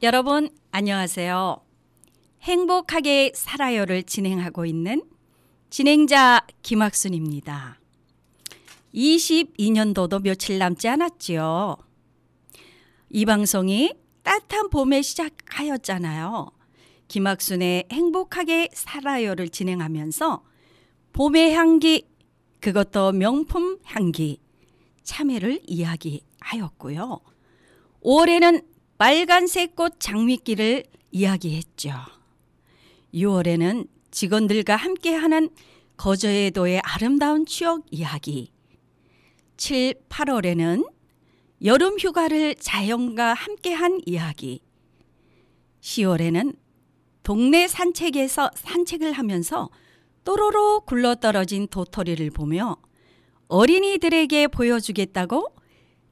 여러분 안녕하세요. 행복하게 살아요를 진행하고 있는 진행자 김학순입니다. 22년도도 며칠 남지 않았지요. 이 방송이 따뜻한 봄에 시작하였잖아요. 김학순의 행복하게 살아요를 진행하면서 봄의 향기, 그것도 명품 향기, 참외를 이야기하였고요. 5월에는 빨간색 꽃 장미길을 이야기했죠. 6월에는 직원들과 함께하는 거제도의 아름다운 추억 이야기, 7, 8월에는 여름 휴가를 자연과 함께한 이야기, 10월에는 동네 산책에서 산책을 하면서 또로로 굴러떨어진 도토리를 보며 어린이들에게 보여주겠다고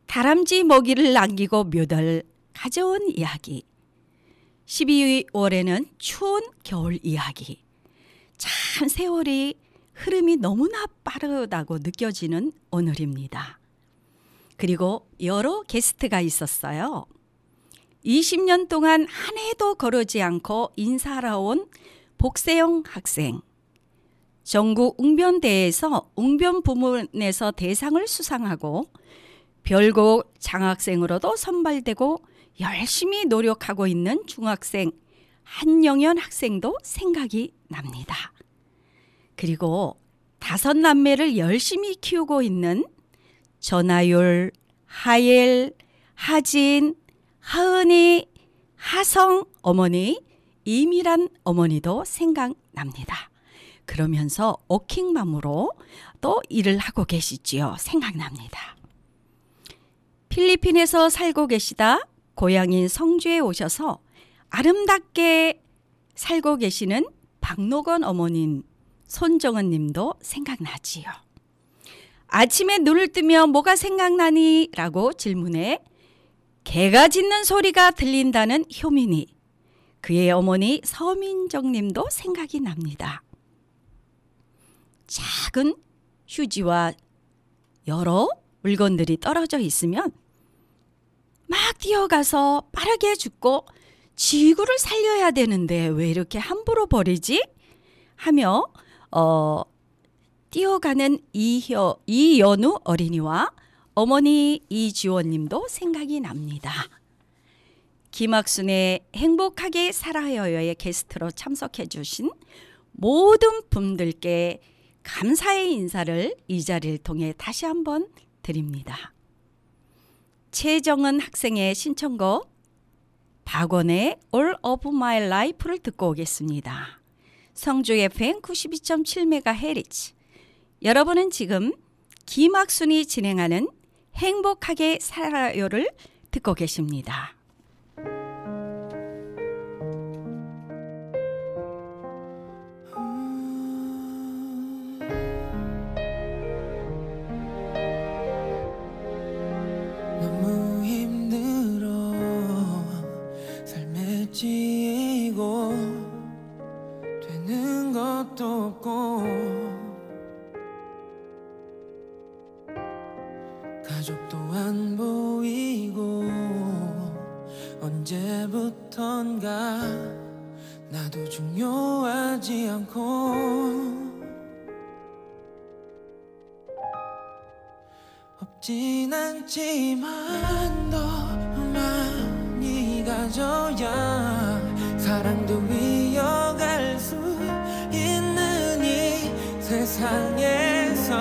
다람쥐 먹이를 남기고 묘들 가져온 이야기, 12월에는 추운 겨울 이야기. 참 세월이 흐름이 너무나 빠르다고 느껴지는 오늘입니다. 그리고 여러 게스트가 있었어요. 20년 동안 한 해도 거르지 않고 인사하러 온 복세영 학생, 전국 웅변대회에서 웅변 부문에서 대상을 수상하고 별곡 장학생으로도 선발되고 열심히 노력하고 있는 중학생 한영현 학생도 생각이 납니다. 그리고 5남매를 열심히 키우고 있는 전하율, 하엘, 하진, 하은이, 하성 어머니, 이미란 어머니도 생각납니다. 그러면서 워킹맘으로 또 일을 하고 계시지요. 생각납니다. 필리핀에서 살고 계시다 고향인 성주에 오셔서 아름답게 살고 계시는 박노건 어머님, 손정은 님도 생각나지요. 아침에 눈을 뜨면 뭐가 생각나니? 라고 질문해 개가 짖는 소리가 들린다는 효민이, 그의 어머니 서민정 님도 생각이 납니다. 작은 휴지와 여러 물건들이 떨어져 있으면 막 뛰어가서 빠르게 줍고 지구를 살려야 되는데 왜 이렇게 함부로 버리지? 하며 뛰어가는 이연우 어린이와 어머니 이지원 님도 생각이 납니다. 김학순의 행복하게 살아요의 게스트로 참석해 주신 모든 분들께 감사의 인사를 이 자리를 통해 다시 한번 드립니다. 최정은 학생의 신청곡 박원의 All of My Life를 듣고 오겠습니다. 성주 FM 92.7MHz. 여러분은 지금 김학순이 진행하는 행복하게 살아요를 듣고 계십니다. 지고 되는 것도 없고 가족도 안 보이고 언제부턴가 나도 중요하지 않고 없진 않지만 더 많이 가져야 사랑도 이어갈 수 있는 이 세상에서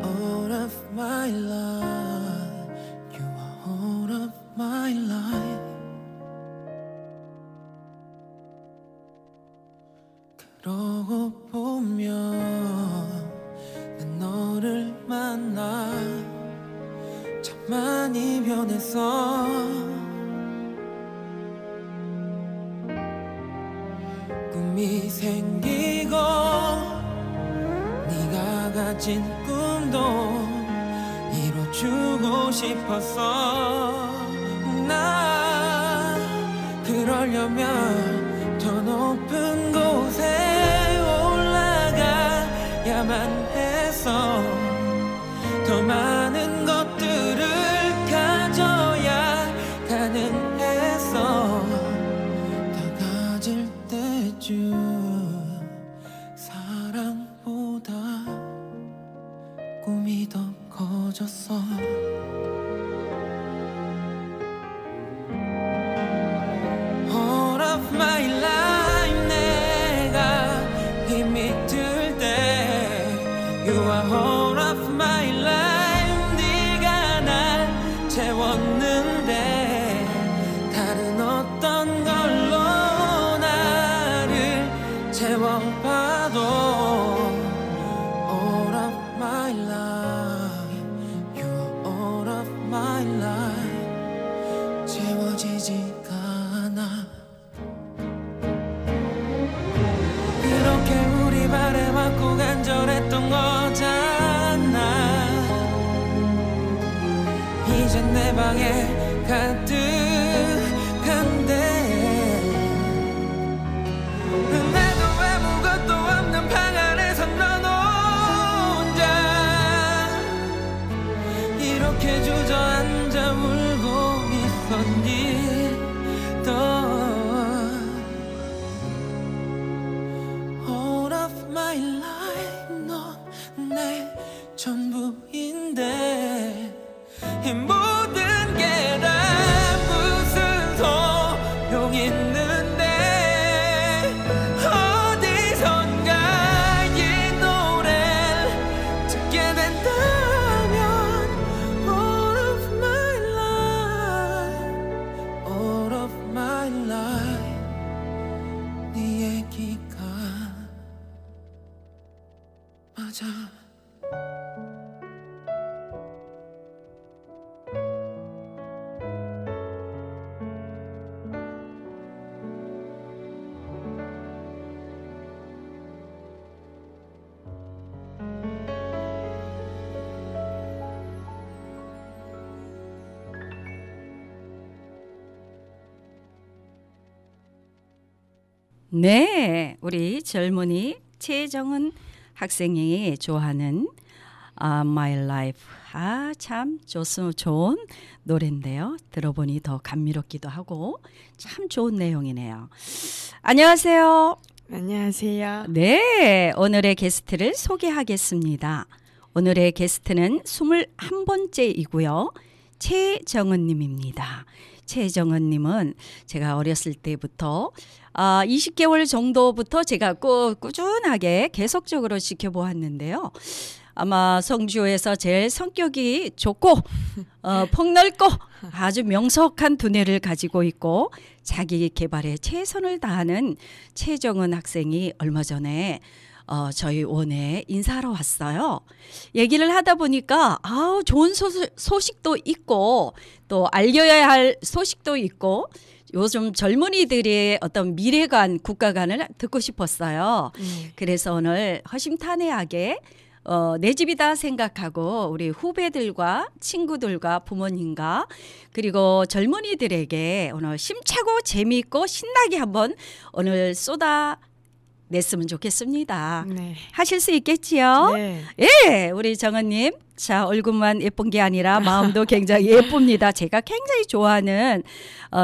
All of my life, you are all of my life. 그러고 보면 난 너를 만나 참 많이 변했어. 꿈이 생기고 네가 가진 꿈도 이뤄주고 싶었어. 나 그러려면 더 높은 곳에 올라가야만 해서 더 많은 것들을 가져야 가능해서 있어 다 가질 때쯤 사랑보다 꿈이 더 커졌어 All of my life 내가 힘이 들 때 You are all of my life 네가 날 채웠는데 다른 어떤 걸로 나를 채워봐도 All of my life You are all of my life 채워지지가 않아 그렇게 우리 바래왔고 간절했던 거잖아 이젠 내 방에 가득한데 나도 아무것도 없는 방 안에서 넌 혼자 이렇게 주저앉아 울고 있었니 또 All of my life 넌 내 전부인데 이 모든 게 다 무슨 소용 있는데 어디선가 이 노래를 듣게 된다면 All of my life All of my life 네 얘기가 맞아 네, 우리 젊은이 최정은 학생이 좋아하는 My Life. 참 좋은 노래인데요. 들어보니 더 감미롭기도 하고 참 좋은 내용이네요. 안녕하세요. 안녕하세요. 네, 오늘의 게스트를 소개하겠습니다. 오늘의 게스트는 21번째이고요. 최정은 님입니다. 최정은 님은 제가 어렸을 때부터 20개월 정도부터 제가 꾸준하게 계속적으로 지켜보았는데요. 아마 성주에서 제일 성격이 좋고 폭넓고 아주 명석한 두뇌를 가지고 있고 자기 개발에 최선을 다하는 최정은 학생이 얼마 전에 저희 원에 인사하러 왔어요. 얘기를 하다 보니까 좋은 소식도 있고 또 알려야 할 소식도 있고 요즘 젊은이들의 어떤 미래관, 국가관을 듣고 싶었어요. 그래서 오늘 허심탄회하게 내 집이다 생각하고 우리 후배들과 친구들과 부모님과 그리고 젊은이들에게 오늘 심차고 재미있고 신나게 한번 오늘 냈으면 좋겠습니다. 네. 하실 수 있겠지요? 네. 예, 우리 정은님. 자, 얼굴만 예쁜 게 아니라 마음도 굉장히 예쁩니다. 제가 굉장히 좋아하는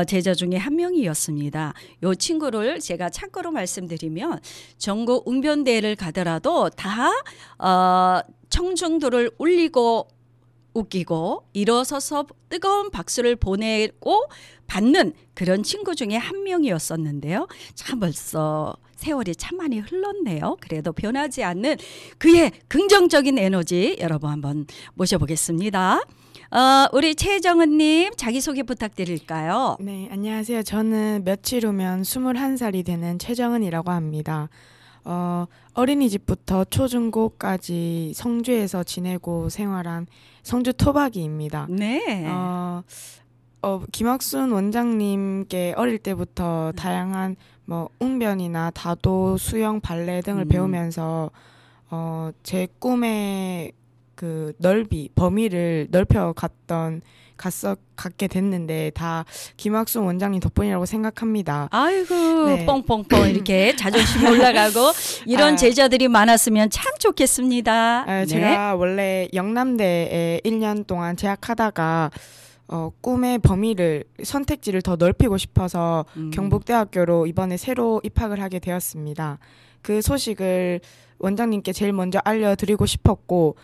제자 중에 한 명이었습니다. 이 친구를 제가 참고로 말씀드리면 전국 웅변대회를 가더라도 다 청중들을 울리고 웃기고 일어서서 뜨거운 박수를 보내고 받는 그런 친구 중에 한 명이었었는데요. 참 벌써 세월이 참 많이 흘렀네요. 그래도 변하지 않는 그의 긍정적인 에너지 여러분 한번 모셔보겠습니다. 우리 최정은님 자기소개 부탁드릴까요? 네, 안녕하세요. 저는 며칠 후면 21살이 되는 최정은이라고 합니다. 어린이집부터 초중고까지 성주에서 지내고 생활한 성주 토박이입니다. 네. 김학순 원장님께 어릴 때부터 다양한 웅변이나 다도, 수영, 발레 등을 배우면서 제 꿈의 그 범위를 갖게 됐는데 다 김학순 원장님 덕분이라고 생각합니다. 아이고 네. 뻥뻥뻥 이렇게 자존심이 올라가고 이런 제자들이 많았으면 참 좋겠습니다. 제가 원래 영남대에 1년 동안 재학하다가 꿈의 범위를 선택지를 더 넓히고 싶어서 경북대학교로 이번에 새로 입학을 하게 되었습니다. 그 소식을 원장님께 제일 먼저 알려드리고 싶었고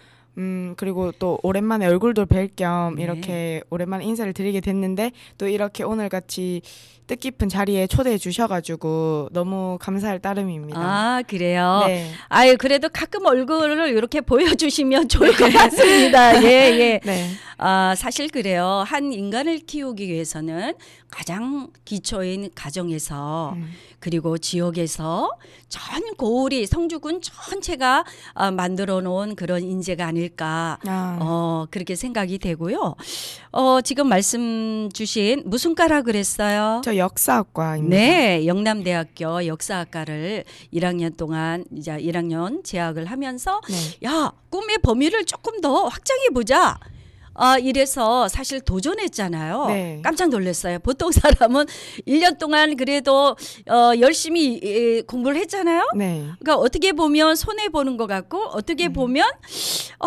그리고 또 오랜만에 얼굴도 뵐 겸 네. 이렇게 오랜만에 인사를 드리게 됐는데 또 이렇게 오늘같이 뜻깊은 자리에 초대해 주셔가지고 너무 감사할 따름입니다. 아, 그래요? 네. 아유, 그래도 가끔 얼굴을 이렇게 보여주시면 좋을 것 같습니다. 예, 예. 네. 아, 사실 그래요. 한 인간을 키우기 위해서는 가장 기초인 가정에서 그리고 지역에서 전 고을이 성주군 전체가 만들어 놓은 그런 인재가 아닐까 그렇게 생각이 되고요. 지금 말씀 주신 무슨 과라 그랬어요? 저 역사학과입니다. 네, 영남대학교 역사학과를 1학년 동안 이제 1학년 재학을 하면서 네. 야, 꿈의 범위를 조금 더 확장해 보자. 이래서 사실 도전했잖아요. 네. 깜짝 놀랐어요. 보통 사람은 1년 동안 그래도 열심히 공부를 했잖아요. 네. 그러니까 어떻게 보면 손해 보는 것 같고 어떻게 보면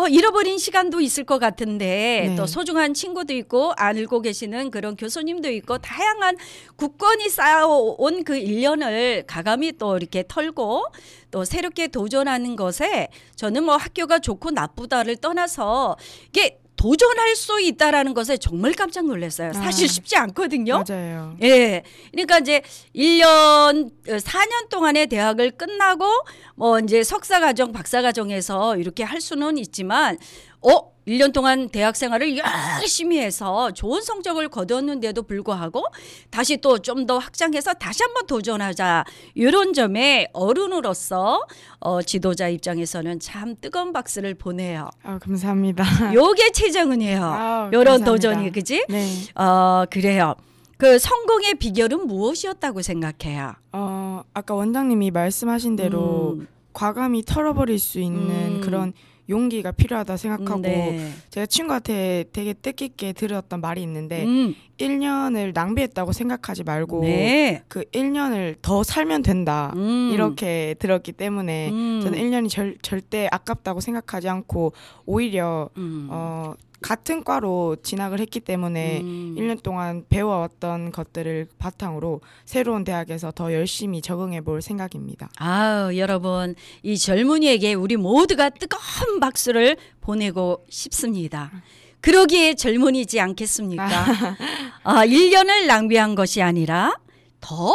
잃어버린 시간도 있을 것 같은데 네. 또 소중한 친구도 있고 알고 계시는 그런 교수님도 있고 다양한 국권이 쌓아온 그 1년을 가감히 또 이렇게 털고 또 새롭게 도전하는 것에 저는 뭐 학교가 좋고 나쁘다를 떠나서 이게 도전할 수 있다라는 것에 정말 깜짝 놀랐어요. 사실 쉽지 않거든요. 맞아요. 예. 그러니까 이제 4년 동안의 대학을 끝나고 뭐 이제 석사과정, 박사과정에서 이렇게 할 수는 있지만 1년 동안 대학 생활을 열심히 해서 좋은 성적을 거두었는데도 불구하고 다시 또 좀 더 확장해서 다시 한번 도전하자. 이런 점에 어른으로서 지도자 입장에서는 참 뜨거운 박수를 보내요. 감사합니다. 요게 최정은이에요. 요런 감사합니다. 도전이 그지? 네. 그래요. 그 성공의 비결은 무엇이었다고 생각해요? 아까 원장님이 말씀하신 대로 과감히 털어버릴 수 있는 그런 용기가 필요하다 생각하고 네. 제가 친구한테 되게 뜻깊게 들었던 말이 있는데 1년을 낭비했다고 생각하지 말고 네. 그 1년을 더 살면 된다 이렇게 들었기 때문에 저는 1년이 절대 아깝다고 생각하지 않고 오히려 같은 과로 진학을 했기 때문에 1년 동안 배워왔던 것들을 바탕으로 새로운 대학에서 더 열심히 적응해 볼 생각입니다. 여러분 이 젊은이에게 우리 모두가 뜨거운 박수를 보내고 싶습니다. 그러기에 젊은이지 않겠습니까? 1년을 낭비한 것이 아니라 더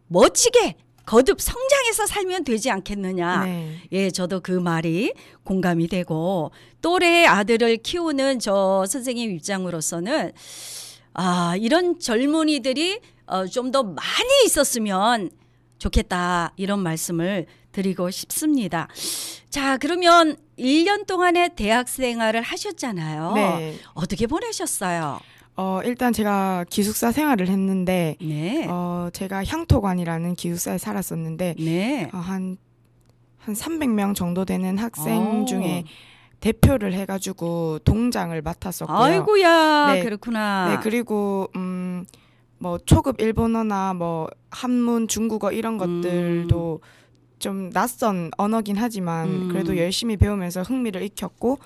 멋지게 거듭 성장해서 살면 되지 않겠느냐. 네. 예, 저도 그 말이 공감이 되고 또래 아들을 키우는 저 선생님 입장으로서는 이런 젊은이들이 좀 더 많이 있었으면 좋겠다 이런 말씀을 드리고 싶습니다. 자, 그러면 1년 동안의 대학 생활을 하셨잖아요. 네. 어떻게 보내셨어요? 일단 제가 기숙사 생활을 했는데 네. 제가 향토관이라는 기숙사에 살았었는데 네. 한 300명 정도 되는 학생 중에 대표를 해가지고 동장을 맡았었고요. 아이고야, 네. 그렇구나. 네, 그리고 뭐 초급 일본어나 뭐 한문, 중국어 이런 것들도 좀 낯선 언어긴 하지만 그래도 열심히 배우면서 흥미를 익혔고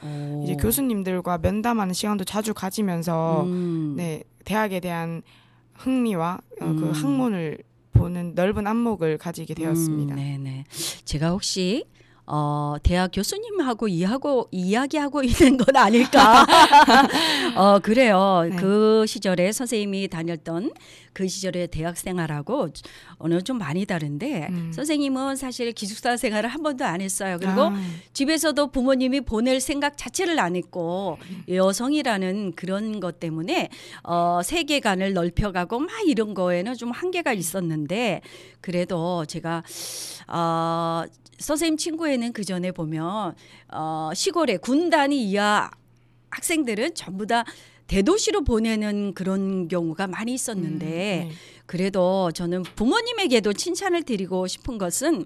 이제 교수님들과 면담하는 시간도 자주 가지면서 네, 대학에 대한 흥미와 그 학문을 보는 넓은 안목을 가지게 되었습니다. 네네. 제가 혹시 대학 교수님하고 이야기하고 있는 건 아닐까? 그래요. 네. 그 시절에 선생님이 다녔던 그 시절의 대학 생활하고 어느 좀 많이 다른데 선생님은 사실 기숙사 생활을 한 번도 안 했어요. 그리고 집에서도 부모님이 보낼 생각 자체를 안 했고 여성이라는 그런 것 때문에 세계관을 넓혀가고 막 이런 거에는 좀 한계가 있었는데 그래도 제가 선생님 친구에는 그 전에 보면 시골에 군단위 이하 학생들은 전부 다 대도시로 보내는 그런 경우가 많이 있었는데 네. 그래도 저는 부모님에게도 칭찬을 드리고 싶은 것은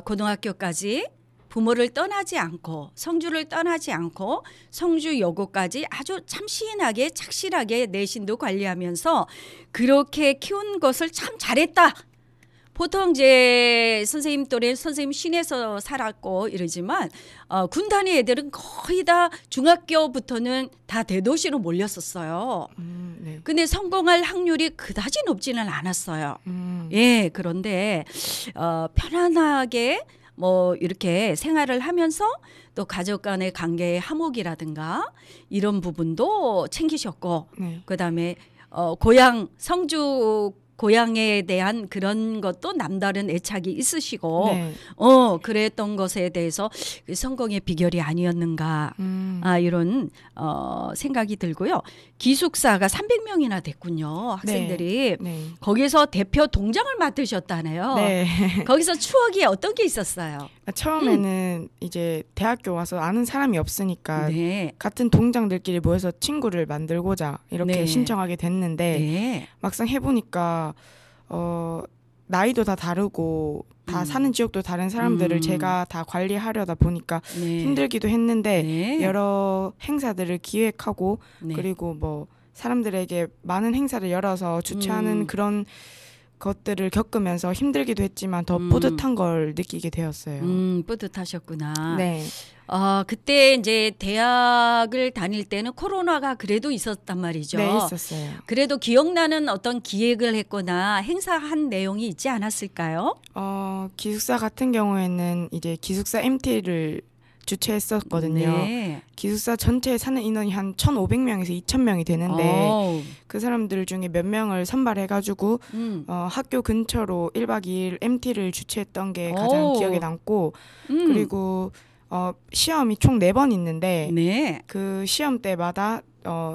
고등학교까지 부모를 떠나지 않고 성주를 떠나지 않고 성주여고까지 아주 참신하게 착실하게 내신도 관리하면서 그렇게 키운 것을 참 잘했다. 보통 이제 선생님 또래 선생님 시내에서 살았고 이러지만 군 단위 애들은 거의 다 중학교부터는 다 대도시로 몰렸었어요. 네. 근데 성공할 확률이 그다지 높지는 않았어요. 예, 그런데 편안하게 뭐 이렇게 생활을 하면서 또 가족 간의 관계의 화목이라든가 이런 부분도 챙기셨고 네. 그다음에 고향 성주 고향에 대한 그런 것도 남다른 애착이 있으시고 네. 그랬던 것에 대해서 성공의 비결이 아니었는가 이런 생각이 들고요. 기숙사가 300명이나 됐군요. 학생들이. 네. 거기서 대표 동장을 맡으셨다네요. 네. 거기서 추억이 어떤 게 있었어요? 처음에는 이제 대학교 와서 아는 사람이 없으니까 네. 같은 동장들끼리 모여서 친구를 만들고자 이렇게 네. 신청하게 됐는데 네. 막상 해보니까 나이도 다 다르고 다 사는 지역도 다른 사람들을 제가 다 관리하려다 보니까 네. 힘들기도 했는데 네. 여러 행사들을 기획하고 네. 그리고 뭐 사람들에게 많은 행사를 열어서 주최하는 그런 것들을 겪으면서 힘들기도 했지만 더 뿌듯한 걸 느끼게 되었어요. 뿌듯하셨구나. 네. 그때 이제 대학을 다닐 때는 코로나가 그래도 있었단 말이죠. 네, 있었어요. 그래도 기억나는 어떤 기획을 했거나 행사한 내용이 있지 않았을까요? 기숙사 같은 경우에는 이제 기숙사 MT를 주최했었거든요. 네. 기숙사 전체에 사는 인원이 한 1,500명에서 2,000명이 되는데 그 사람들 중에 몇 명을 선발해가지고 학교 근처로 1박 2일 MT를 주최했던 게 가장 기억에 남고 그리고 시험이 총 4번 있는데 네. 그 시험 때마다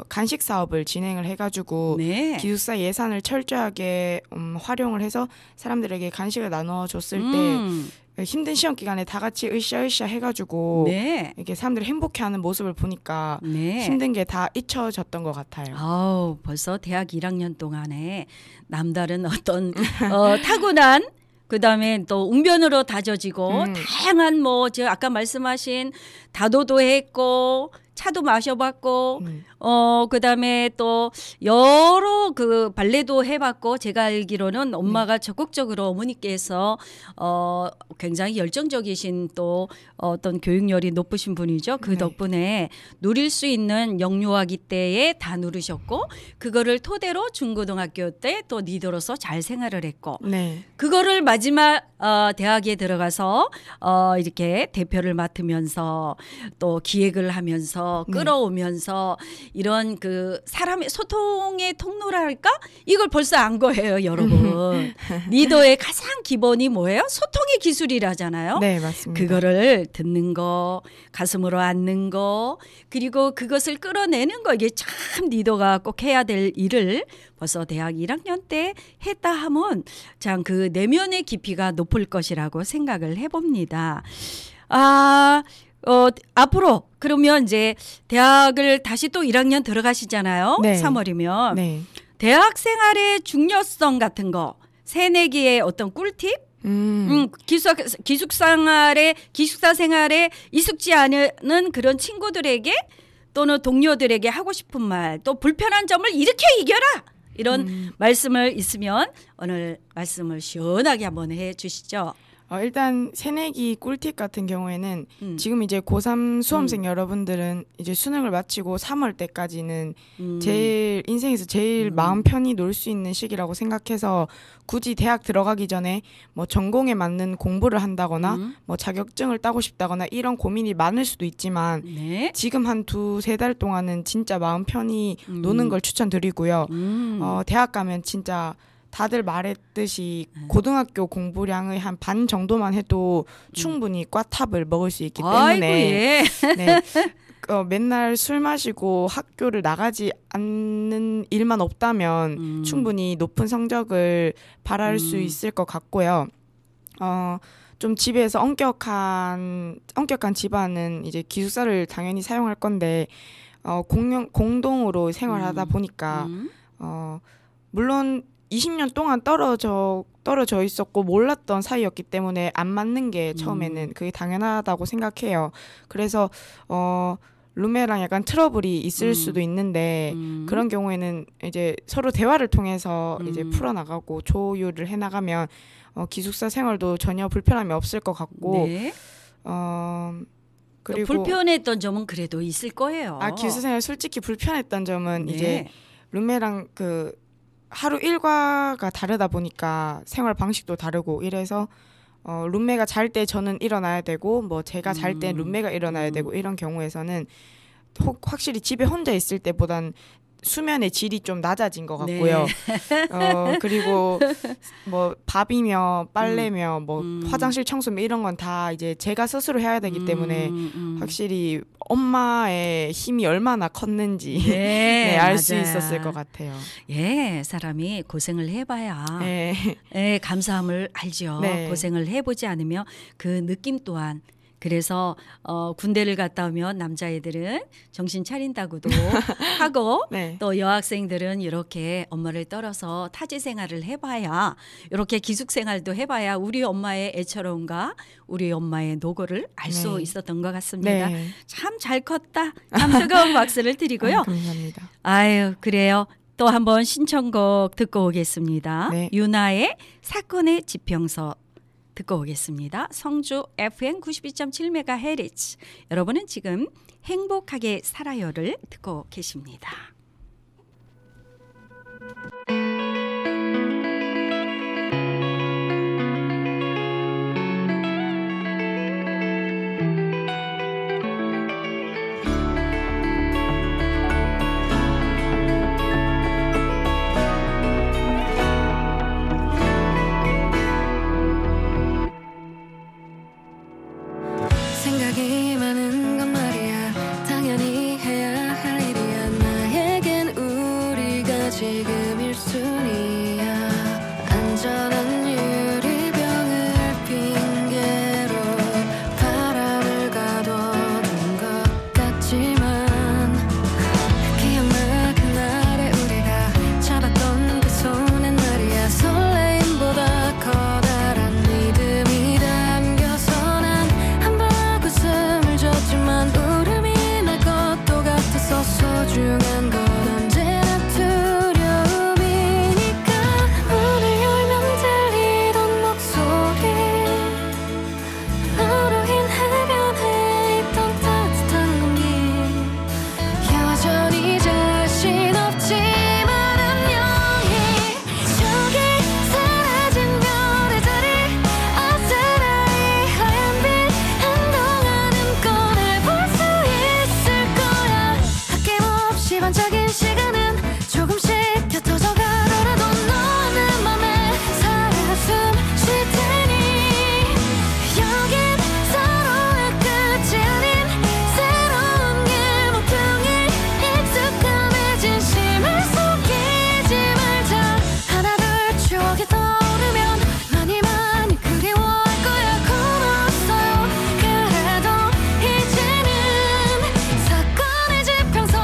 간식 사업을 진행을 해가지고 네. 기숙사 예산을 철저하게 활용을 해서 사람들에게 간식을 나눠줬을 때 힘든 시험 기간에 다 같이 으쌰으쌰 해가지고 네. 이렇게 사람들이 행복해하는 모습을 보니까 네. 힘든 게 다 잊혀졌던 것 같아요. 벌써 대학 1학년 동안에 남다른 어떤 타고난 그다음에 또 웅변으로 다져지고 다양한 뭐 저 아까 말씀하신 다도도 했고 차도 마셔봤고 그다음에 또 여러 그 발레도 해봤고 제가 알기로는 엄마가 적극적으로 어머니께서 굉장히 열정적이신 또 어떤 교육열이 높으신 분이죠. 그 네. 덕분에 누릴 수 있는 영유아기 때에 다 누르셨고 그거를 토대로 중고등학교 때 또 리더로서 잘 생활을 했고 네. 그거를 마지막 대학에 들어가서 이렇게 대표를 맡으면서 또 기획을 하면서 끌어오면서 이런 그 사람의 소통의 통로랄까? 이걸 벌써 안 거예요, 여러분. 리더의 가장 기본이 뭐예요? 소통의 기술이라잖아요. 네, 맞습니다. 그거를 듣는 거, 가슴으로 앉는 거, 그리고 그것을 끌어내는 거 이게 참 리더가 꼭 해야 될 일을 벌써 대학 1학년 때 했다 하면 참 그 내면의 깊이가 높을 것이라고 생각을 해봅니다. 앞으로 그러면 이제 대학을 다시 또 1학년 들어가시잖아요. 네. 3월이면. 네. 대학 생활의 중요성 같은 거, 새내기의 어떤 꿀팁? 기숙사 생활에 익숙지 않은 그런 친구들에게 또는 동료들에게 하고 싶은 말, 또 불편한 점을 이렇게 이겨라! 이런 말씀을 있으면 오늘 말씀을 시원하게 한번 해 주시죠. 일단 새내기 꿀팁 같은 경우에는 지금 이제 고3 수험생 여러분들은 이제 수능을 마치고 3월 때까지는 제일 인생에서 제일 마음 편히 놀 수 있는 시기라고 생각해서 굳이 대학 들어가기 전에 뭐 전공에 맞는 공부를 한다거나 뭐 자격증을 따고 싶다거나 이런 고민이 많을 수도 있지만 네. 지금 한 2-3달 동안은 진짜 마음 편히 노는 걸 추천드리고요. 대학 가면 진짜 다들 말했듯이 고등학교 공부량의 한 반 정도만 해도 충분히 꽈탑을 먹을 수 있기 때문에 아이고, 예. 네, 맨날 술 마시고 학교를 나가지 않는 일만 없다면 충분히 높은 성적을 바랄 수 있을 것 같고요. 좀 집에서 엄격한 집안은 이제 기숙사를 당연히 사용할 건데 공동으로 생활하다 보니까 물론 20년 동안 떨어져 있었고 몰랐던 사이였기 때문에 안 맞는 게 처음에는 그게 당연하다고 생각해요. 그래서 룸메랑 약간 트러블이 있을 수도 있는데 그런 경우에는 이제 서로 대화를 통해서 이제 풀어나가고 조율을 해나가면 기숙사 생활도 전혀 불편함이 없을 것 같고 네. 그리고 불편했던 점은 그래도 있을 거예요. 기숙사 생활 솔직히 불편했던 점은 네. 이제 룸메랑 그 하루 일과가 다르다 보니까 생활 방식도 다르고 이래서 룸메가 잘 때 저는 일어나야 되고 뭐 제가 잘 때 룸메가 일어나야 되고 이런 경우에서는 확실히 집에 혼자 있을 때보단 수면의 질이 좀 낮아진 것 같고요. 네. 그리고 뭐 밥이며 빨래며 뭐 화장실 청소며 이런 건 다 이제 제가 스스로 해야 되기 때문에 확실히 엄마의 힘이 얼마나 컸는지 네, 알 수 있었을 것 같아요. 예, 사람이 고생을 해봐야 네. 예, 감사함을 알죠. 네. 고생을 해보지 않으면 그 느낌 또한. 그래서 군대를 갔다 오면 남자애들은 정신 차린다고도 하고 네. 또 여학생들은 이렇게 엄마를 떨어서 타지 생활을 해봐야 이렇게 기숙 생활도 해봐야 우리 엄마의 애처로움과 우리 엄마의 노고를 알 수 네. 있었던 것 같습니다. 네. 참 잘 컸다. 참 뜨거운 박수를 드리고요. 감사합니다. 아유 그래요. 또 한번 신청곡 듣고 오겠습니다. 네. 유나의 사건의 지평서 듣고 오겠습니다. 성주 FM 92.7MHz. 여러분은 지금 행복하게 살아요를 듣고 계십니다. 생각이 많은 건 말이야 당연히 해야 할 일이야 나에겐 우리가 지금 1순위야 안전한 유리병을 핑계로 바람을 가둬둔 것 같지만 기억나 그날의 우리가 잡았던 그 손엔 말이야 설레임보다 커다란 믿음이 담겨서 난 웃음을 줬지만 울음이 날 것도 같아서 소중한 건 언제나 두려움이니까 문을 열면 들리던 목소리 너로 인해 변해 있던 따뜻한 공기 여전히 자신 없지만 안녕히 저기 사라진 별의 자리 아스라이 하얀 빛 반짝인 시간은 조금씩 곁어져 가더라도 너는 맘에 살아 숨 쉴 테니 여긴 서로의 끝이 아닌 새로운 길 모퉁이 익숙함에 진심을 속이지 말자 하나 둘 추억이 떠오르면 많이 많이 그리워할 거야 고마웠어요 그래도 이제는 사건의 지평선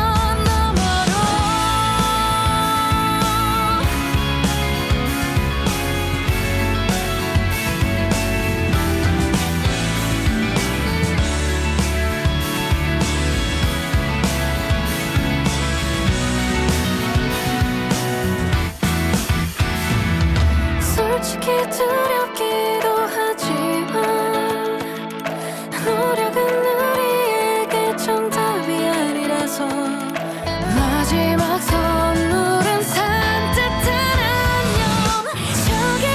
솔직히 두렵기도 하지만 노력은 우리에게 정답이 아니라서 마지막 선물은 산뜻한 안녕 저기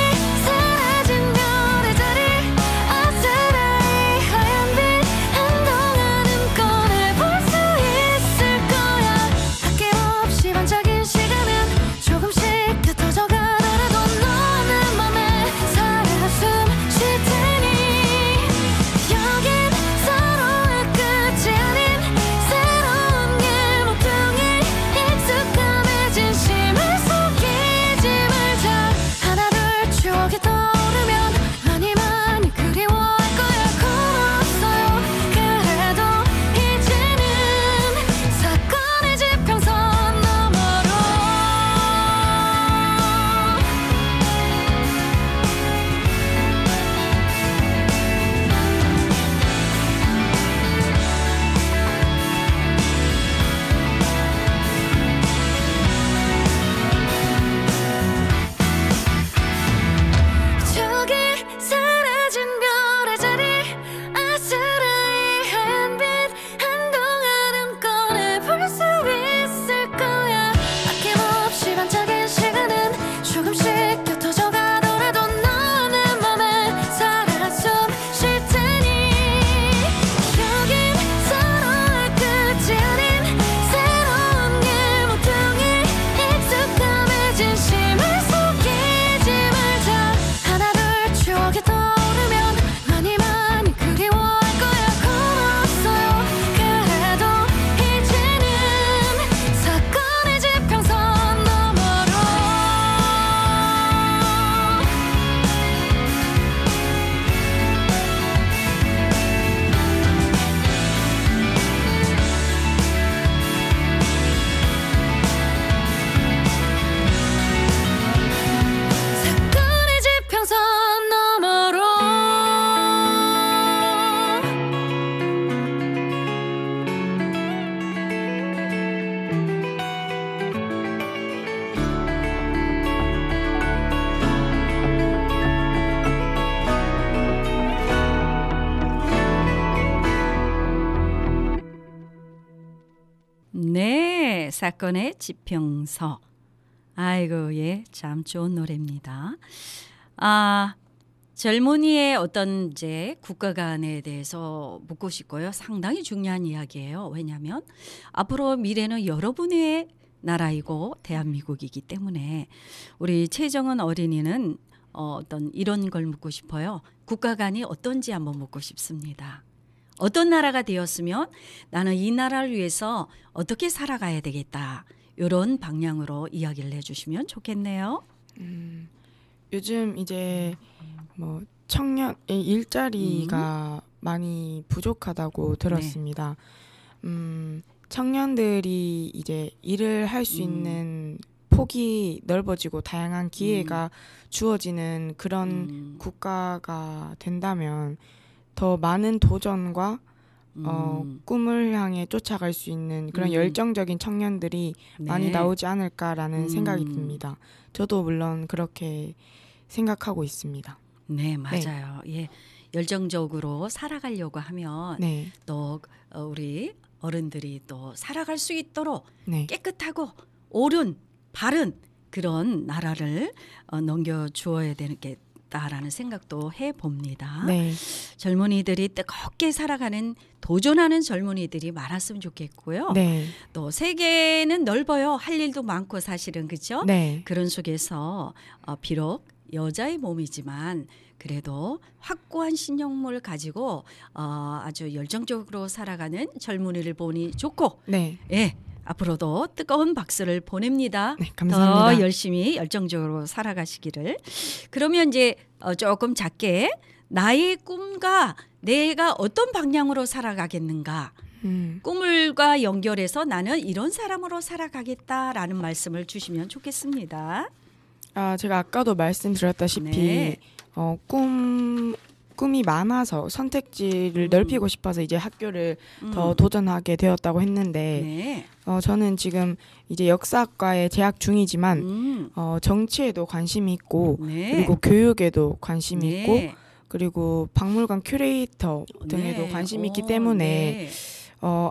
사라진 별의 자리 아스라이 하얀 빛 한동안은 꺼내볼 수 있을 거야 아낌없이 반짝인 시간은 조금씩 곁어져 가더라도 너는 맘에 살아 숨 사건의 지평서. 아이고, 예, 참 좋은 노래입니다. 젊은이의 어떤 이제 국가관에 대해서 묻고 싶고요. 상당히 중요한 이야기예요. 왜냐하면 앞으로 미래는 여러분의 나라이고 대한민국이기 때문에 우리 최정은 어린이는 어떤 이런 걸 묻고 싶어요. 국가관이 어떤지 한번 묻고 싶습니다. 어떤 나라가 되었으면 나는 이 나라를 위해서 어떻게 살아가야 되겠다. 이런 방향으로 이야기를 해주시면 좋겠네요. 요즘 이제 뭐 청년 일자리가 많이 부족하다고 들었습니다. 청년들이 이제 일을 할 수 있는 폭이 넓어지고 다양한 기회가 주어지는 그런 국가가 된다면 더 많은 도전과 꿈을 향해 쫓아갈 수 있는 그런 열정적인 청년들이 네. 많이 나오지 않을까라는 생각이 듭니다. 저도 물론 그렇게 생각하고 있습니다. 네, 맞아요. 예, 열정적으로 살아가려고 하면 네, 또 우리 어른들이 또 살아갈 수 있도록 네, 깨끗하고 옳은 바른 그런 나라를 넘겨주어야 되겠다라는 생각도 해봅니다. 네, 젊은이들이 뜨겁게 살아가는 도전하는 젊은이들이 많았으면 좋겠고요. 네, 또 세계는 넓어요. 할 일도 많고 사실은 그렇죠. 네, 그런 속에서 비록 여자의 몸이지만 그래도 확고한 신념을 가지고 아주 열정적으로 살아가는 젊은이를 보니 좋고 네, 예, 앞으로도 뜨거운 박수를 보냅니다. 네, 감사합니다. 더 열심히 열정적으로 살아가시기를. 그러면 이제 조금 작게 나의 꿈과 내가 어떤 방향으로 살아가겠는가. 꿈을과 연결해서 나는 이런 사람으로 살아가겠다라는 말씀을 주시면 좋겠습니다. 제가 아까도 말씀드렸다시피 네. 꿈이 많아서 선택지를 넓히고 싶어서 이제 학교를 더 도전하게 되었다고 했는데 네. 저는 지금 이제 역사학과에 재학 중이지만 정치에도 관심이 있고 네. 그리고 교육에도 관심이 네. 있고 그리고 박물관 큐레이터 등에도 네. 관심이 있기 오, 때문에 네.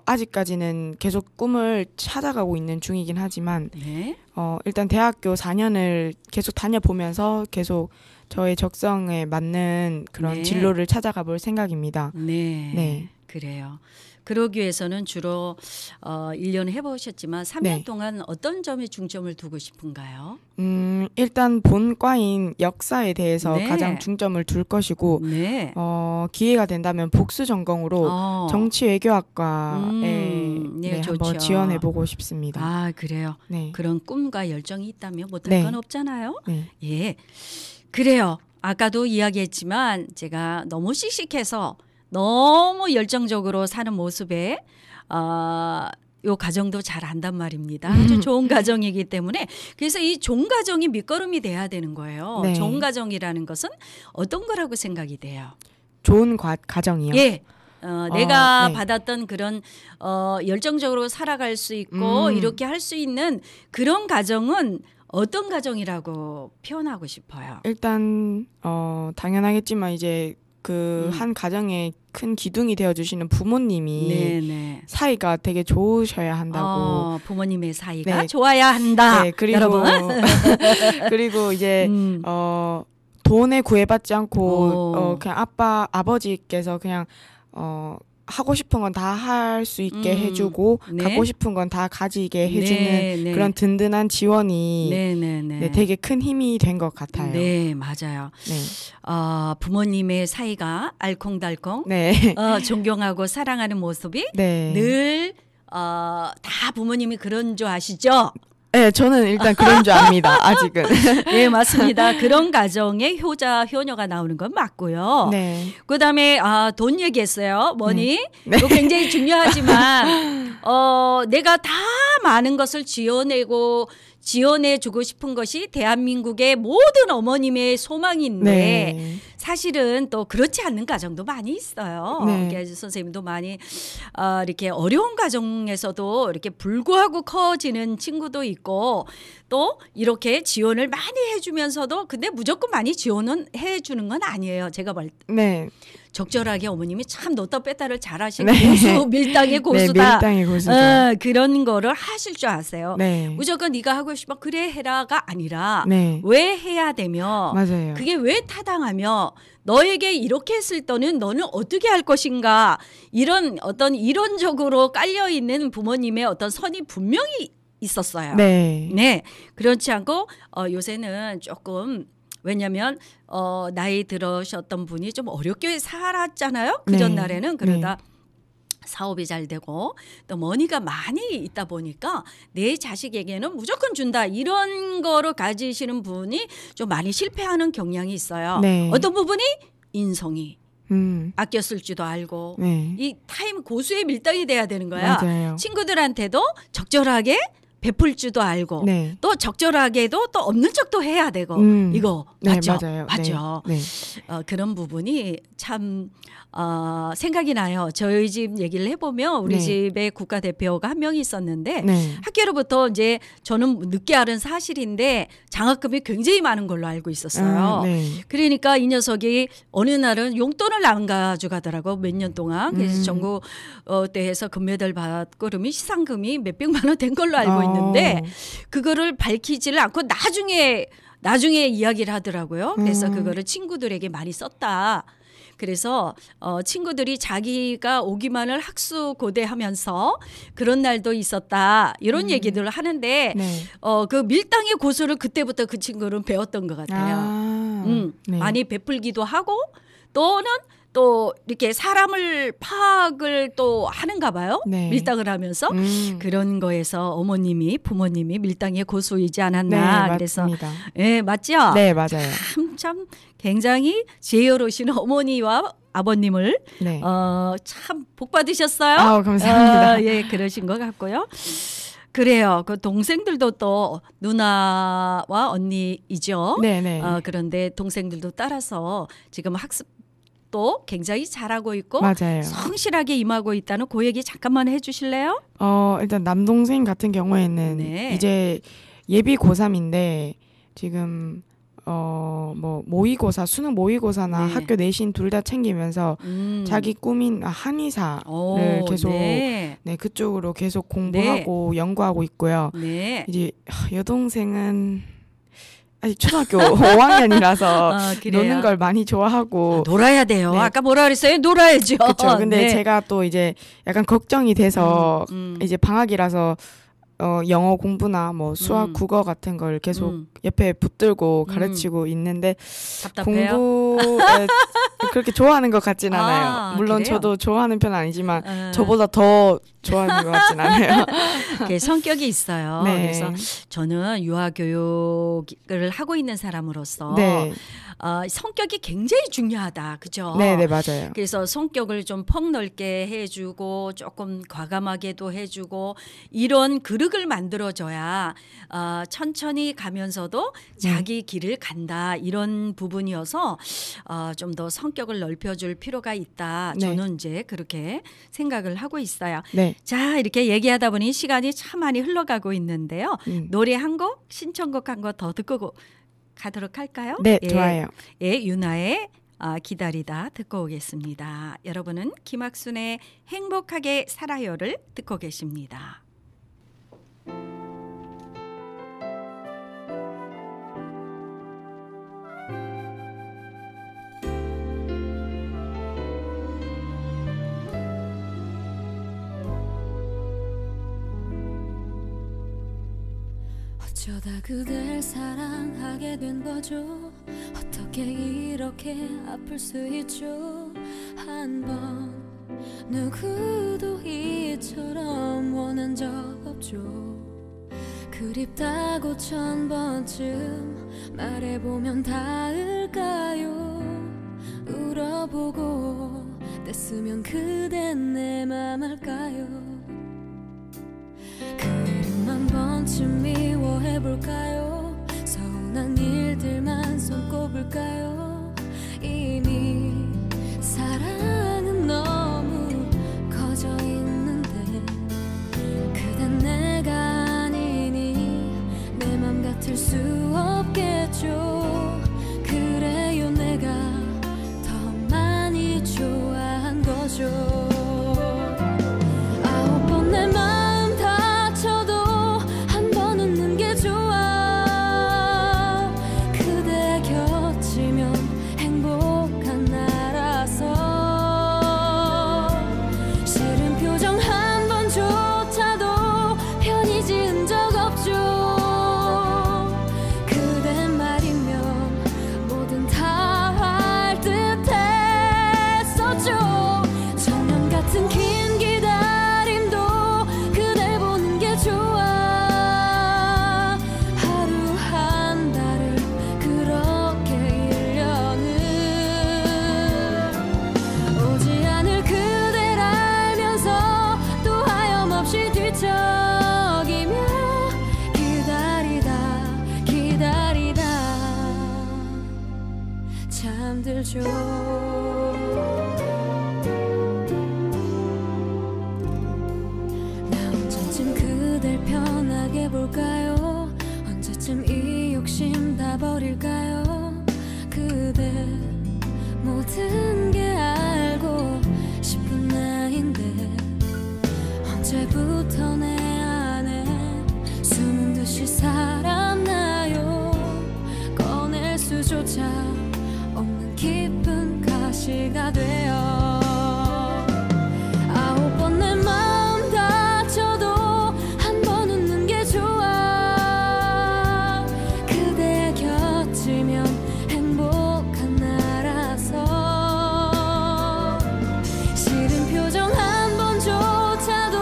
아직까지는 계속 꿈을 찾아가고 있는 중이긴 하지만 네. 일단 대학교 4년을 계속 다녀보면서 계속 저의 적성에 맞는 그런 네. 진로를 찾아가 볼 생각입니다. 네. 네. 그래요. 그러기 위해서는 주로 1년 해보셨지만 3년 네. 동안 어떤 점에 중점을 두고 싶은가요? 일단 본과인 역사에 대해서 네. 가장 중점을 둘 것이고 네. 기회가 된다면 복수 전공으로 정치외교학과에 네, 좋죠. 한번 지원해보고 싶습니다. 아, 그래요. 네. 그런 꿈과 열정이 있다면 못할 네. 건 없잖아요. 네. 예. 그래요. 아까도 이야기했지만 제가 너무 씩씩해서 너무 열정적으로 사는 모습에 요 가정도 잘 안단 말입니다. 아주 좋은 가정이기 때문에 그래서 이 좋은 가정이 밑거름이 돼야 되는 거예요. 네. 좋은 가정이라는 것은 어떤 거라고 생각이 돼요? 좋은 가정이요. 예. 내가 네. 받았던 그런 열정적으로 살아갈 수 있고 이렇게 할 수 있는 그런 가정은 어떤 가정이라고 표현하고 싶어요? 일단 당연하겠지만 이제 그 한 가정의 큰 기둥이 되어 주시는 부모님이 네네. 사이가 되게 좋으셔야 한다고. 부모님의 사이가 네. 좋아야 한다. 네, 그리고 여러분. 그리고 이제 돈에 구애받지 않고 그냥 아버지께서 그냥 하고 싶은 건 다 할 수 있게 해주고 네. 갖고 싶은 건 다 가지게 해주는 네. 그런 든든한 지원이 네네네. 네, 되게 큰 힘이 된 것 같아요. 네, 맞아요. 네. 부모님의 사이가 알콩달콩 네. 존경하고 사랑하는 모습이 네. 늘 다 부모님이 그런 줄 아시죠? 네, 저는 일단 그런 줄 압니다. 아직은. 네, 맞습니다. 그런 가정에 효자, 효녀가 나오는 건 맞고요. 네. 그다음에 돈 얘기했어요. 머니. 네. 이거 굉장히 중요하지만 내가 다 많은 것을 지원해 주고 싶은 것이 대한민국의 모든 어머님의 소망인데 네. 사실은 또 그렇지 않는 가정도 많이 있어요. 네. 그러니까 선생님도 많이 이렇게 어려운 가정에서도 이렇게 불구하고 커지는 친구도 있고 또 이렇게 지원을 많이 해주면서도 근데 무조건 많이 지원은 해주는 건 아니에요. 제가 볼 때. 네. 적절하게 어머님이 참 넣다 뺐다를 잘하신 네. 고수, 밀당의 네, 고수다. 밀당의 고수죠. 그런 거를 하실 줄 아세요. 네. 무조건 네가 하고 싶어 그래 해라가 아니라 네. 왜 해야 되며 맞아요. 그게 왜 타당하며 너에게 이렇게 했을 때는 너는 어떻게 할 것인가 이런 어떤 이론적으로 깔려 있는 부모님의 어떤 선이 분명히 있었어요. 네. 네, 그렇지 않고 요새는 조금 왜냐하면 나이 들으셨던 분이 좀 어렵게 살았잖아요. 그 네. 전날에는 그러다 사업이 잘 되고 또 머니가 많이 있다 보니까 내 자식에게는 무조건 준다 이런 거를 가지시는 분이 좀 많이 실패하는 경향이 있어요. 네. 어떤 부분이 인성이 아껴 쓸 줄도 알고 네. 이 타임 고수의 밀당이 돼야 되는 거야. 맞아요. 친구들한테도 적절하게 베풀 줄도 알고 네. 또 적절하게도 또 없는 척도 해야 되고 이거 네, 맞죠? 맞아요. 맞죠? 네. 그런 부분이 참 생각이 나요. 저희 집 얘기를 해보면 우리 네. 집에 국가대표가 한 명이 있었는데 네. 학교로부터 이제 저는 늦게 알은 사실인데 장학금이 굉장히 많은 걸로 알고 있었어요. 네. 그러니까 이 녀석이 어느 날은 용돈을 안 가져가더라고 몇 년 동안. 그래서 전국대회에서 금메달 받고 그러면 시상금이 몇백만 원 된 걸로 알고 있는데 그거를 밝히지를 않고 나중에 이야기를 하더라고요. 그래서 그거를 친구들에게 많이 썼다. 그래서 친구들이 자기가 오기만을 학수고대하면서 그런 날도 있었다 이런 얘기들을 하는데 네. 그 밀당의 고수를 그때부터 그 친구는 배웠던 것 같아요. 네. 많이 베풀기도 하고 또는 또 이렇게 사람을 파악을 또 하는가 봐요. 네. 밀당을 하면서 그런 거에서 부모님이 밀당의 고수이지 않았나. 네, 그래서 맞습니다. 예, 맞죠? 네, 맞아요. 참 굉장히 지혜로우신 어머니와 아버님을 네. 참 복 받으셨어요. 아우, 감사합니다. 예, 그러신 것 같고요. 그래요. 그 동생들도 또 누나와 언니이죠. 네, 네. 그런데 동생들도 따라서 지금 학습도 굉장히 잘하고 있고 맞아요. 성실하게 임하고 있다는 그 얘기 잠깐만 해주실래요? 일단 남동생 같은 경우에는 네. 이제 예비 고3인데 지금 뭐 모의고사, 수능 모의고사나 네. 학교 내신 둘 다 챙기면서 자기 꿈인 한의사를 계속 네. 네, 그쪽으로 계속 공부하고 연구하고 있고요. 네. 이제 여동생은 아직 초등학교 5학년이라서 그래요. 노는 걸 많이 좋아하고 놀아야 돼요. 네. 아까 뭐라 그랬어요? 놀아야죠. 그렇죠. 근데 네. 제가 또 이제 약간 걱정이 돼서 이제 방학이라서 영어 공부나 뭐 수학, 국어 같은 걸 계속 옆에 붙들고 가르치고 있는데 답답해요? 공부에 그렇게 좋아하는 것 같진 않아요. 물론 그래요? 저도 좋아하는 편은 아니지만 저보다 더 좋아하는 것 같진 않아요. 그게 성격이 있어요. 네. 그래서 저는 유아교육을 하고 있는 사람으로서 네, 성격이 굉장히 중요하다. 그죠? 네, 네, 맞아요. 그래서 성격을 좀 폭넓게 해주고 조금 과감하게도 해주고 이런 그릇을 만들어줘야 천천히 가면서도 자기 길을 간다 이런 부분이어서 좀 더 성격을 넓혀줄 필요가 있다. 네. 저는 이제 그렇게 생각을 하고 있어요. 네, 자, 이렇게 얘기하다 보니 시간이 참 많이 흘러가고 있는데요. 노래 한 곡, 신청곡 한 곡 더 듣고 가도록 할까요? 네, 좋아요. 예, 유나의 기다리다 듣고 오겠습니다. 여러분은 김학순의 행복하게 살아요를 듣고 계십니다. 어쩌다 그댈 사랑하게 된 거죠. 어떻게 이렇게 아플 수 있죠. 한 번 누구도 이처럼 원한 적 없죠. 그립다고 1000번쯤 말해보면 닿을까요. 울어보고 뗐으면 그댄 내 맘 알까요. 그림 한 번쯤 미워해볼까요. 서운한 일들만 손꼽을까요. 잠들죠. 나 언제쯤 그댈 편하게 볼까요? 언제쯤 이 욕심 다 버릴까요? 그대 모든 게 알고 싶은 나인데 언제부터 내 안에 숨은 듯이 살았나요? 꺼낼 수조차 없는 깊은 가시가 되어 아홉 번 내 마음 다쳐도 한 번 웃는 게 좋아. 그대 곁이면 행복한 나라서 싫은 표정 한 번조차도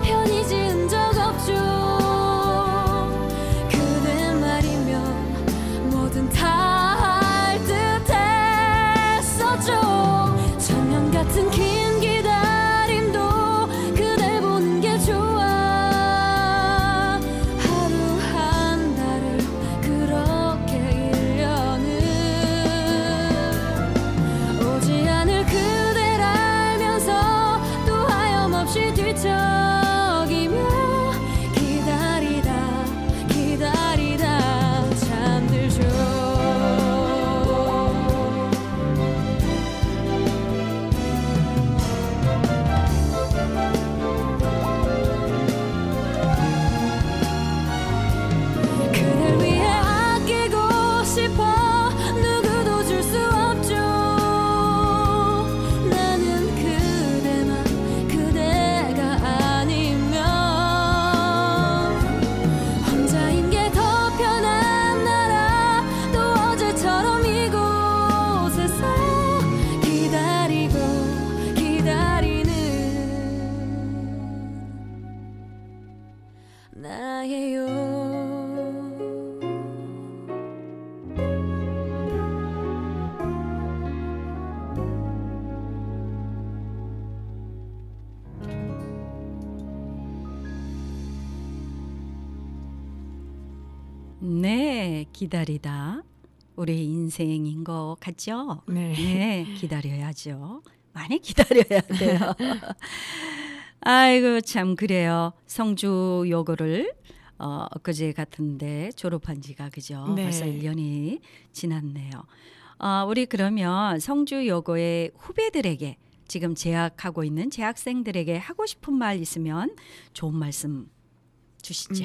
편히 지은 적 없죠. 그대 말이면 뭐든 다 할 듯 했었죠. 천년 같은 긴 기다림도 그댈 보는 게 좋아. 하루 한 달을 그렇게 1년을 오지 않을 그댈 알면서 또 하염없이 뒤척이며 기다리다 기다리다 잠들죠. 그댈 위해 아끼고 싶어 누구도 줄 수 없죠. 나는 그대만 그대가 아니면 혼자인 게 더 편한 나라. 또 어제처럼 이곳에서 기다리고 기다리는 나예요. 네, 기다리다. 우리 인생인 것 같죠? 네. 네, 기다려야죠. 많이 기다려야 돼요. 아이고 참 그래요. 성주 여고를 엊그제 같은데 졸업한 지가 그죠? 네. 벌써 1년이 지났네요. 우리 그러면 성주 여고의 후배들에게 지금 재학하고 있는 재학생들에게 하고 싶은 말 있으면 좋은 말씀 주시죠.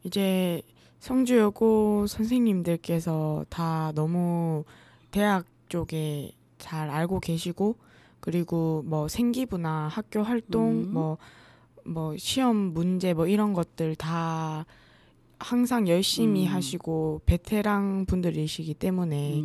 이제 성주여고 선생님들께서 다 너무 대학 쪽에 잘 알고 계시고, 그리고 뭐 생기부나 학교 활동, 뭐 시험 문제 뭐 이런 것들 다 항상 열심히 하시고 베테랑 분들이시기 때문에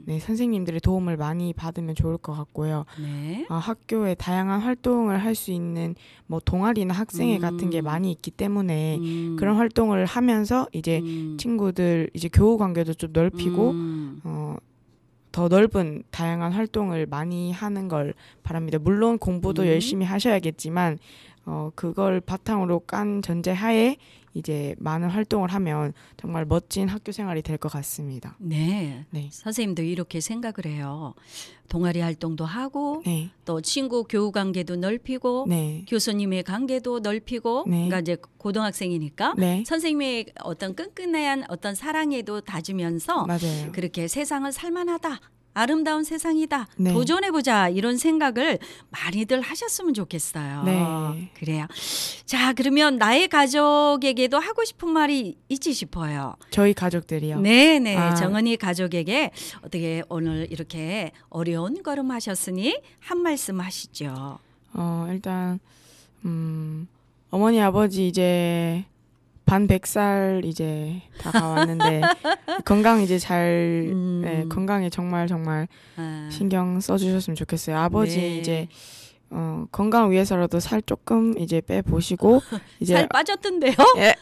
네, 선생님들의 도움을 많이 받으면 좋을 것 같고요. 네. 학교에 다양한 활동을 할 수 있는 뭐 동아리나 학생회 같은 게 많이 있기 때문에 그런 활동을 하면서 이제 친구들 이제 교우 관계도 좀 넓히고 더 넓은 다양한 활동을 많이 하는 걸 바랍니다. 물론 공부도 열심히 하셔야겠지만 그걸 바탕으로 깐 전제하에 이제 많은 활동을 하면 정말 멋진 학교 생활이 될 것 같습니다. 네. 네. 선생님도 이렇게 생각을 해요. 동아리 활동도 하고 네. 또 친구 교우 관계도 넓히고 네. 교수님의 관계도 넓히고 네. 그러니까 이제 고등학생이니까 네. 선생님의 어떤 끈끈한 어떤 사랑에도 다지면서 맞아요. 그렇게 세상은 살만하다. 아름다운 세상이다. 네. 도전해보자. 이런 생각을 많이들 하셨으면 좋겠어요. 네. 그래요. 자, 그러면 나의 가족에게도 하고 싶은 말이 있지 싶어요. 저희 가족들이요. 네네. 아. 정은이 가족에게 어떻게 오늘 이렇게 어려운 걸음 하셨으니 한 말씀 하시죠. 일단 어머니 아버지 이제 반 100살 이제 다가왔는데 건강 이제 잘 네, 건강에 정말 신경 써주셨으면 좋겠어요. 아버지 네. 이제 건강 위해서라도 살 조금 이제 빼보시고 이제 살 빠졌던데요? 예,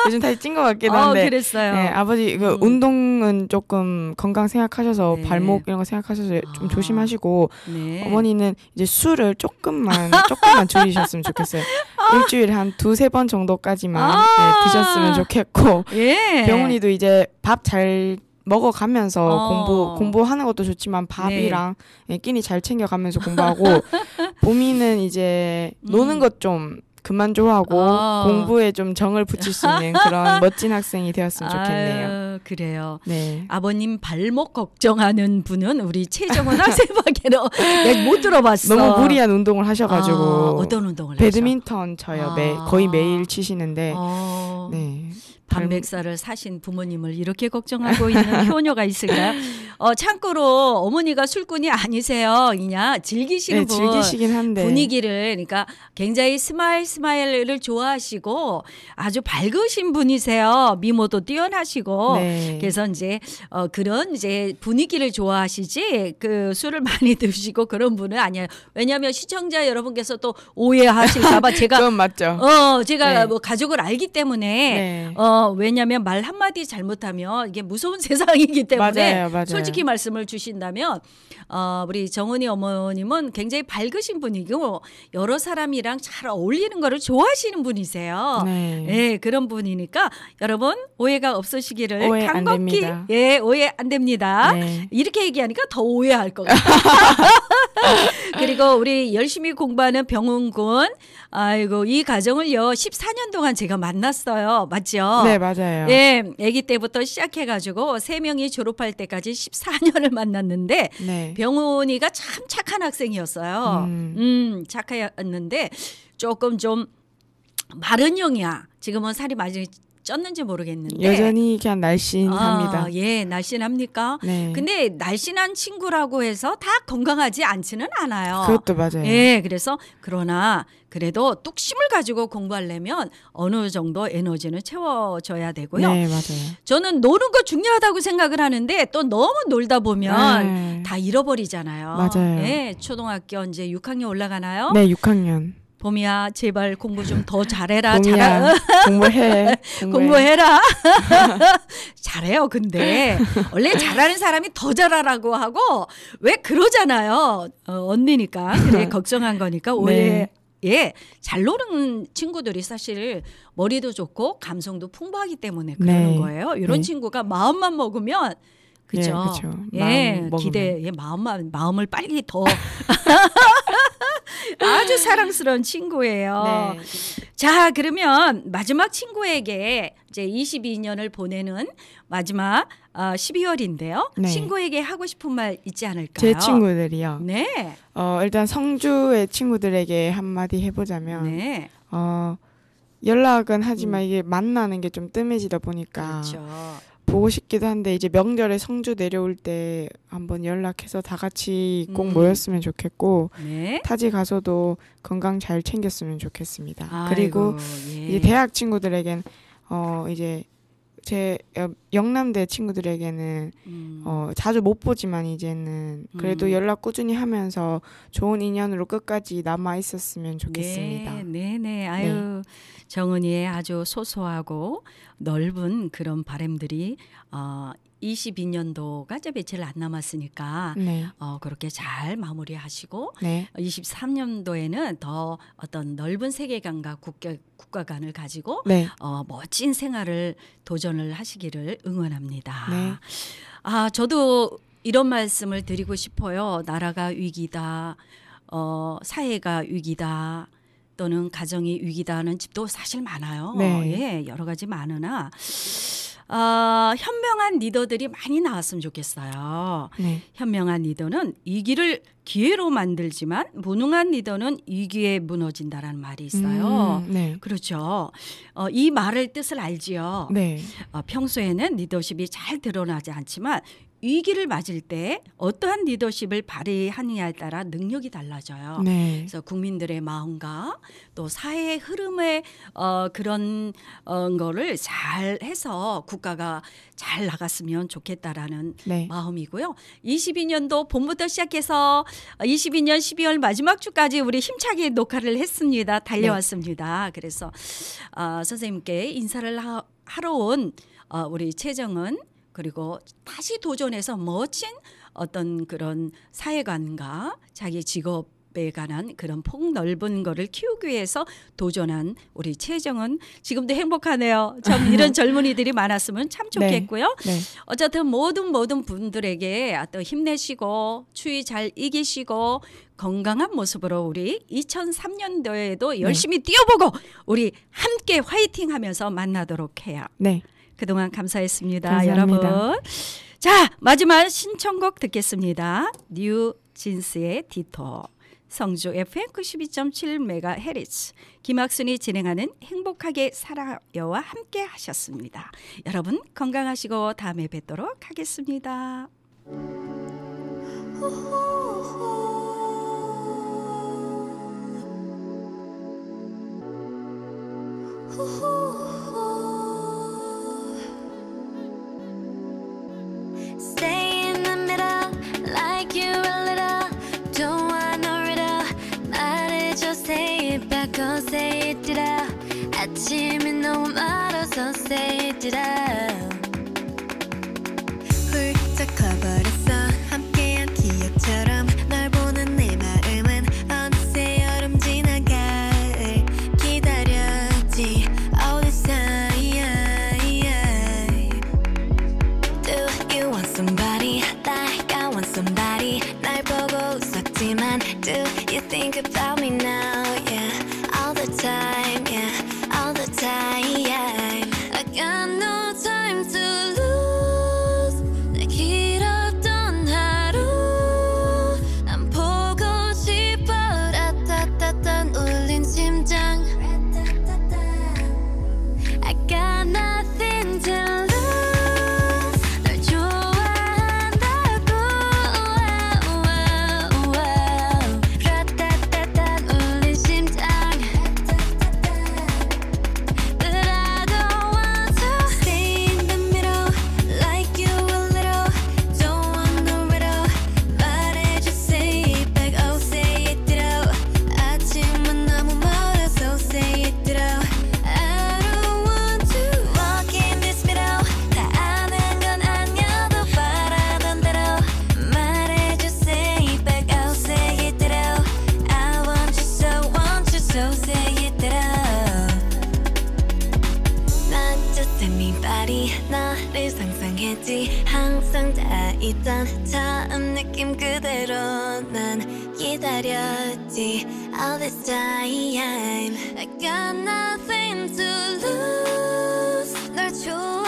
요즘 다시 찐 것 같긴 한데 그랬어요. 네, 아버지 그 운동은 조금 건강 생각하셔서 네. 발목 이런 거 생각하셔서 좀 조심하시고 네. 어머니는 이제 술을 조금만 줄이셨으면 좋겠어요. 일주일에 한 2-3번 정도까지만 네, 드셨으면 좋겠고 예. 병훈이도 이제 밥 잘 먹어가면서 공부하는 것도 좋지만 밥이랑 끼니 잘 챙겨가면서 공부하고 봄이는 이제 노는 것 좀 그만 좋아하고 공부에 좀 정을 붙일 수 있는 그런 멋진 학생이 되었으면 좋겠네요. 아유, 그래요. 네. 아버님 발목 걱정하는 분은 우리 최정은 학생밖에는 내가 못 들어봤어. 너무 무리한 운동을 하셔가지고 어떤 운동을 배드민턴 쳐요. 거의 매일 치시는데 네. 반백살을 사신 부모님을 이렇게 걱정하고 있는 효녀가 있을까요? 참고로 어머니가 술꾼이 아니세요. 그냥 즐기시는 분. 즐기시긴 한데 분위기를 그러니까 굉장히 스마일을 좋아하시고 아주 밝으신 분이세요. 미모도 뛰어나시고 네. 그래서 이제 그런 이제 분위기를 좋아하시지 그 술을 많이 드시고 그런 분은 아니에요. 왜냐하면 시청자 여러분께서 또 오해하실까봐 제가 그건 맞죠. 제가 네. 뭐 가족을 알기 때문에 네. 왜냐하면 말 한마디 잘못하면 이게 무서운 세상이기 때문에 맞아요. 솔직히 말씀을 주신다면 우리 정은이 어머님은 굉장히 밝으신 분이고 여러 사람이랑 잘 어울리는 거를 좋아하시는 분이세요. 네. 예, 그런 분이니까 여러분 오해가 없으시기를 오해 안 간곡히 됩니다. 예, 오해 안 됩니다. 네. 이렇게 얘기하니까 더 오해할 것 같아요. 그리고 우리 열심히 공부하는 병훈군 아이고 이 가정을요 14년 동안 제가 만났어요. 맞죠? 네, 맞아요. 예, 아기 때부터 시작해가지고 3명이 졸업할 때까지 14년을 만났는데 네. 병훈이가 참 착한 학생이었어요. 착했는데 조금 좀 마른 형이야. 지금은 살이 많이 쪘는지 모르겠는데 여전히 그냥 날씬합니다. 예, 날씬합니까? 네. 근데 날씬한 친구라고 해서 다 건강하지 않지는 않아요. 그것도 맞아요. 예, 그래서 그러나 그래도 뚝심을 가지고 공부하려면 어느 정도 에너지는 채워줘야 되고요. 네, 맞아요. 저는 노는 거 중요하다고 생각을 하는데 또 너무 놀다 보면 네. 다 잃어버리잖아요. 맞아요. 예, 초등학교 이제 6학년 올라가나요? 네, 6학년. 봄이야, 제발 공부 좀 더 잘해라. 봄이야, 공부해. 공부해라. 잘해요. 근데 원래 잘하는 사람이 더 잘하라고 하고 왜 그러잖아요. 언니니까 그래 걱정한 거니까 오해. 네. 예, 잘 노는 친구들이 사실 머리도 좋고 감성도 풍부하기 때문에 그러는 네. 거예요. 이런 네. 친구가 마음만 먹으면 그죠. 예, 그쵸. 예, 마음 기대, 예, 마음을 빨리 더 아주 사랑스러운 친구예요. 네. 자, 그러면 마지막 친구에게 이제 22년을 보내는 마지막 12월인데요. 네. 친구에게 하고 싶은 말 있지 않을까요? 제 친구들이요. 네. 일단 성주의 친구들에게 한마디 해보자면 네. 연락은 하지만 이게 만나는 게 좀 뜸해지다 보니까 그렇죠. 보고 싶기도 한데 이제 명절에 성주 내려올 때 한번 연락해서 다 같이 꼭 모였으면 좋겠고 네. 타지 가서도 건강 잘 챙겼으면 좋겠습니다. 아이고, 그리고 예. 이제 대학 친구들에겐 이제 제 영남대 친구들에게는 자주 못 보지만 이제는 그래도 연락 꾸준히 하면서 좋은 인연으로 끝까지 남아 있었으면 좋겠습니다. 네. 아유, 정은이의 아주 소소하고 넓은 그런 바람들이 22년도가 이제 며칠 안 남았으니까 네. 그렇게 잘 마무리하시고 네. 23년도에는 더 어떤 넓은 세계관과 국가관을 가지고 네. 멋진 생활을 도전을 하시기를 응원합니다. 네. 저도 이런 말씀을 드리고 싶어요. 나라가 위기다, 사회가 위기다, 또는 가정이 위기다는 집도 사실 많아요. 네. 예, 여러 가지 많으나 현명한 리더들이 많이 나왔으면 좋겠어요. 네. 현명한 리더는 위기를 기회로 만들지만 무능한 리더는 위기에 무너진다라는 말이 있어요. 네. 그렇죠. 이 말을 뜻을 알지요. 네. 평소에는 리더십이 잘 드러나지 않지만 위기를 맞을 때 어떠한 리더십을 발휘하느냐에 따라 능력이 달라져요. 네. 그래서 국민들의 마음과 또 사회의 흐름의 그런 거를 잘 해서 국가가 잘 나갔으면 좋겠다라는 네. 마음이고요. 22년도 봄부터 시작해서 22년 12월 마지막 주까지 우리 힘차게 녹화를 했습니다. 달려왔습니다. 그래서 선생님께 인사를 하러 온 우리 최정은 그리고 다시 도전해서 멋진 어떤 그런 사회관과 자기 직업 에 관한 그런 폭넓은 거를 키우기 위해서 도전한 우리 최정은 지금도 행복하네요. 참 이런 젊은이들이 많았으면 참 좋겠고요. 네. 어쨌든 모든 분들에게 또 힘내시고 추위 잘 이기시고 건강한 모습으로 우리 2003년도에도 열심히 뛰어보고 우리 함께 화이팅하면서 만나도록 해요. 네. 그동안 감사했습니다, 감사합니다. 여러분. 자, 마지막 신청곡 듣겠습니다. 뉴 진스의 디토. 성주 FM 92.7MHz 김학순이 진행하는 행복하게 살아요와 함께 하셨습니다. 여러분 건강하시고 다음에 뵙도록 하겠습니다. Stay in the middle like you a little. Don't want no riddle. 말해줘 say it back or say it out. 아침이 너무 멀어서 say it out. 훌쩍 커버렸어 함께한 기억처럼 널 보는 내 마음은 어느새 여름 지나갈 기다렸지 all this time. Do you want somebody like I want somebody 날 보고 웃었지만 do you think about me now yeah all the time yeah all the time I got no time to lose 내 길었던 하루 난 보고 싶어 라따따따 울린 심장 I got nothing to lose 널 좋아한다고 라따따따 울린 심장 But I don't want to stay in the middle like you a little Don't want no riddle 말해줘 say it back oh say it out 아침은 너무 멀어서 say it out I don't want to walk in this middle 다 아는 건 아니어도 바라던 대로 말해줘 say it back oh say it out I want you so say it out Not just anybody 너를 상상했지 항상 다 있던 처음 느낌 그대로 난 기다렸지 all this time I got nothing to lose 널 좋아